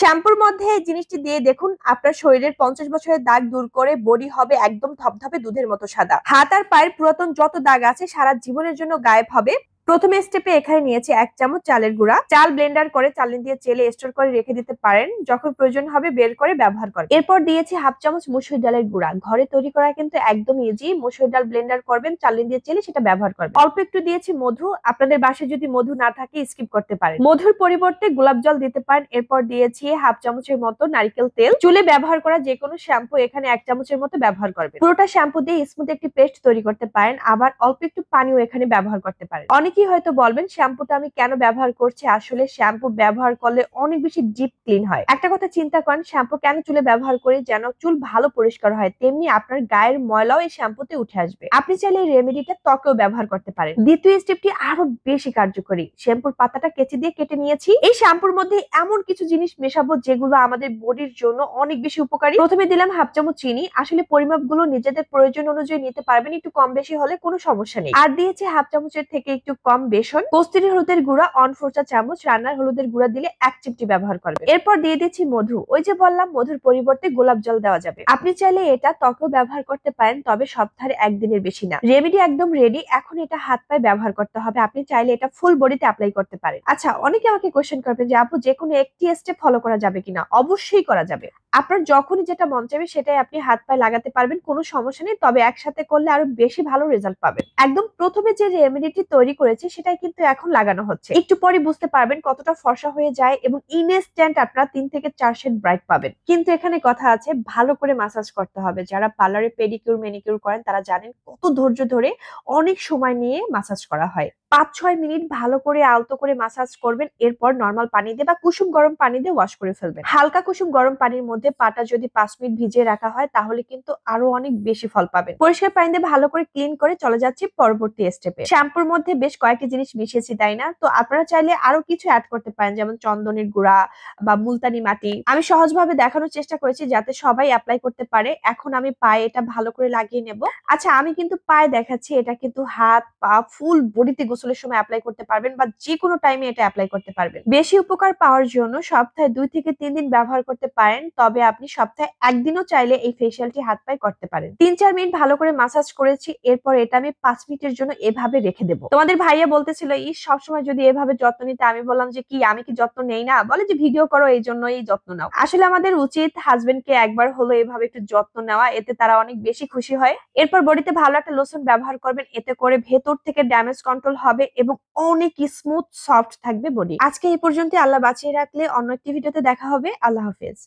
শ্যাম্পুর মধ্যে এই জিনিসটি দিয়ে দেখুন আপনার শরীরের 50 বছরের দাগ দূর করে বডি হবে একদম ধবধবে দুধের মতো সাদা। হাত আর পায়ের পুরাতন যত দাগ আছে সারা জীবনের জন্য গায়েব হবে। প্রথমে স্টেপে এখানে নিয়েছি 1 চামচ চালের গুঁড়া। চাল ব্লেন্ডার করে চালনি দিয়ে চেলে স্টোর করে রেখে দিতে পারেন, যখন প্রয়োজন হবে বের করে ব্যবহার করেন। এরপর দিয়েছি 1/2 চামচ মসুর ডালের গুঁড়া। ঘরে তৈরি করা কিন্তু একদম ইজি। মসুর ডাল ব্লেন্ডার করবেন, চালনি দিয়ে চেলে সেটা ব্যবহার করবেন। অল্প একটু দিয়েছি মধু। আপনাদের বাসায় যদি মধু না থাকে স্কিপ করতে পারেন। মধুর পরিবর্তে গোলাপ জল দিতে পারেন। এরপর দিয়েছি 1/2 চামচের মতো নারকেল তেল। চুলে ব্যবহার করা যে কোনো শ্যাম্পু এখানে 1 চামচের মতো ব্যবহার করবেন। পুরোটা শ্যাম্পু দিয়ে স্মুথ একটি পেস্ট তৈরি করতে পারেন। আবার অল্প একটু পানিও এখানে ব্যবহার করতে পারেন। অনেকেই হয়তো বলবেন শ্যাম্পুটা আমি কেন ব্যবহার করছি। আসলে শ্যাম্পু ব্যবহার করলে অনেক বেশি ডিপ ক্লিন হয়। একটা কথা চিন্তা করেন, শ্যাম্পু কেন চুলে ব্যবহার করি? যেন চুল ভালো পরিষ্কার হয়, তেমনি আপনার গায়ের ময়লাও এই শ্যাম্পুতে উঠে আসবে। আপনি চাইলে এই রেমেডিটা ত্বকেও ব্যবহার করতে পারেন। দ্বিতীয় স্টেপটি আরো বেশি কার্যকরী। শ্যাম্পুর পাতাটা কেচি দিয়ে কেটে নিয়েছি। এই শ্যাম্পুর মধ্যে এমন কিছু জিনিস মেশাবো যেগুলো আমাদের বডির জন্য অনেক বেশি উপকারী। প্রথমে দিলাম 1/2 চামচ চিনি। আসলে পরিমাপগুলো নিজেদের প্রয়োজন অনুযায়ী নিতে পারবেন, একটু কম বেশি হলে কোনো সমস্যা নেই। আর দিয়েছি 1/2 চামচের থেকে একটু কম বেসন। কস্তুরী হলুদের গুঁড়া 1/4 চা চামচ। রান্নার হলুদের গুঁড়া দিলে 1 চিমটি ব্যবহার করবেন। এরপর দিয়ে দিচ্ছি মধু। ওই যে বললাম মধুর পরিবর্তে গোলাপ জল দেওয়া যাবে। আপনি চাইলে এটা ত্বকেও ব্যবহার করতে পারেন, তবে সপ্তাহে 1 দিনের বেশি না। রেমেডি একদম রেডি। এখন এটা হাত পায়ে ব্যবহার করতে হবে। আপনি চাইলে এটা ফুল বডিতে অ্যাপ্লাই করতে পারেন। আচ্ছা, অনেকে আমাকে কোশ্চেন করবেন যে আপু যে কোনো একটি স্টেপ ফলো করা যাবে কিনা? অবশ্যই করা যাবে। আপনার যখনই যেটা মন চাইবে সেটাই আপনি হাত পায়ে লাগাতে পারবেন, কোনো সমস্যা নেই। তবে একসাথে করলে আরো বেশি ভালো রেজাল্ট পাবেন। একদম প্রথমে যে রেমেডিটি তৈরি করেছি সেটাই কিন্তু এখন লাগানো হচ্ছে। একটু পরে বুঝতে পারবেন কতটা ফর্সা হয়ে যায় এবং ইনস্ট্যান্ট আপনারা 3 থেকে 4 শেড ব্রাইট পাবেন। কিন্তু এখানে কথা আছে, ভালো করে মাসাজ করতে হবে। যারা পার্লারে পেডিকিউর ম্যানিকিউর করেন তারা জানেন কত ধৈর্য ধরে অনেক সময় নিয়ে মাসাজ করা হয়। 5-6 মিনিট ভালো করে আলতো করে মাসাজ করবেন। এরপর নরমাল পানি দিয়ে বা কুসুম গরম পানি দিয়ে ওয়াশ করে ফেলবেন। হালকা কুসুম গরম পানির মধ্যে পাটা যদি 5 মিনিট ভিজিয়ে রাখা হয় তাহলে কিন্তু আরো অনেক বেশি ফল পাবেন। পরিষ্কার পানি দিয়ে ভালো করে ক্লিন করে চলে যাচ্ছি পরবর্তী স্টেপে। শ্যাম্পুর মধ্যে বেশ কয়েকটি জিনিস মিশিয়েছি, তাই না? তো আপনারা চাইলে আরো কিছু অ্যাড করতে পারেন, যেমন চন্দনের গুঁড়া বা মুলতানি মাটি। আমি সহজভাবে দেখানোর চেষ্টা করেছি যাতে সবাই অ্যাপ্লাই করতে পারে। এখন আমি পায়ে এটা ভালো করে লাগিয়ে নেব। আচ্ছা, আমি কিন্তু পায়ে দেখাচ্ছি, এটা কিন্তু হাত পা ফুল বডিতে গোসলের সময় অ্যাপ্লাই করতে পারবেন বা যে কোনো টাইমে এটা অ্যাপ্লাই করতে পারবেন। বেশি উপকার পাওয়ার জন্য সপ্তাহে 2 থেকে 3 দিন ব্যবহার করতে পারেন, তবে আপনি সপ্তাহে একদিনও চাইলে এই ফেশিয়ালটি হাত পায়ে করতে পারেন। 3-4 মিনিট ভালো করে মাসাজ করেছি। এরপর এটা আমি 5 মিনিটের জন্য এভাবে রেখে দেবো। তোমাদের ভাইয়া বলতেছিল সবসময় যদি এভাবে যত্ন নিতে। আমি বললাম যে কি, আমি কি যত্ন নেই না? বলে যে ভিডিও করো এই জন্য এই যত্ন নাও। আসলে আমাদের উচিত হাজবেন্ডকে একবার হলো এভাবে একটু যত্ন নেওয়া, এতে তারা অনেক বেশি খুশি হয়। এরপর বডিতে ভালো একটা লোশন ব্যবহার করবেন, এতে করে ভেতর থেকে ড্যামেজ কন্ট্রোল হবে এবং অনেক স্মুথ সফট থাকবে বডি। আজকে এই পর্যন্ত। আল্লাহ বাঁচিয়ে রাখলে অন্য একটি ভিডিওতে দেখা হবে। আল্লাহ হাফেজ।